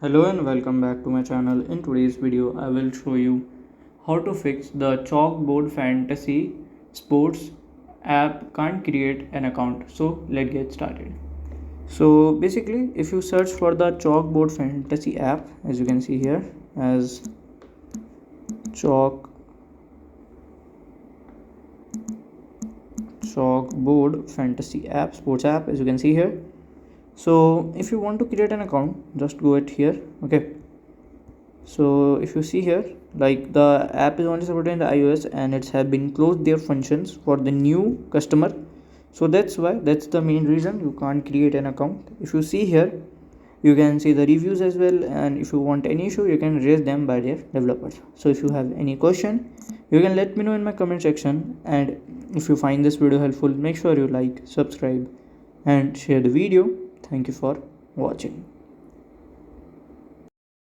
Hello and welcome back to my channel. In today's video I will show you how to fix the Chalkboard Fantasy Sports app can't create an account. So let's get started. So basically if you search for the Chalkboard Fantasy app, as you can see here as Chalkboard Fantasy app, sports app, as you can see here. So if you want to create an account, just go it here. Okay, so if you see here, like the app is only supported in the iOS and it's have been closed their functions for the new customer. So that's the main reason you can't create an account. If you see here, you can see the reviews as well, and if you want any issue you can raise them by their developers. So if you have any question, you can let me know in my comment section, and if you find this video helpful, make sure you like, subscribe and share the video. Thank you for watching.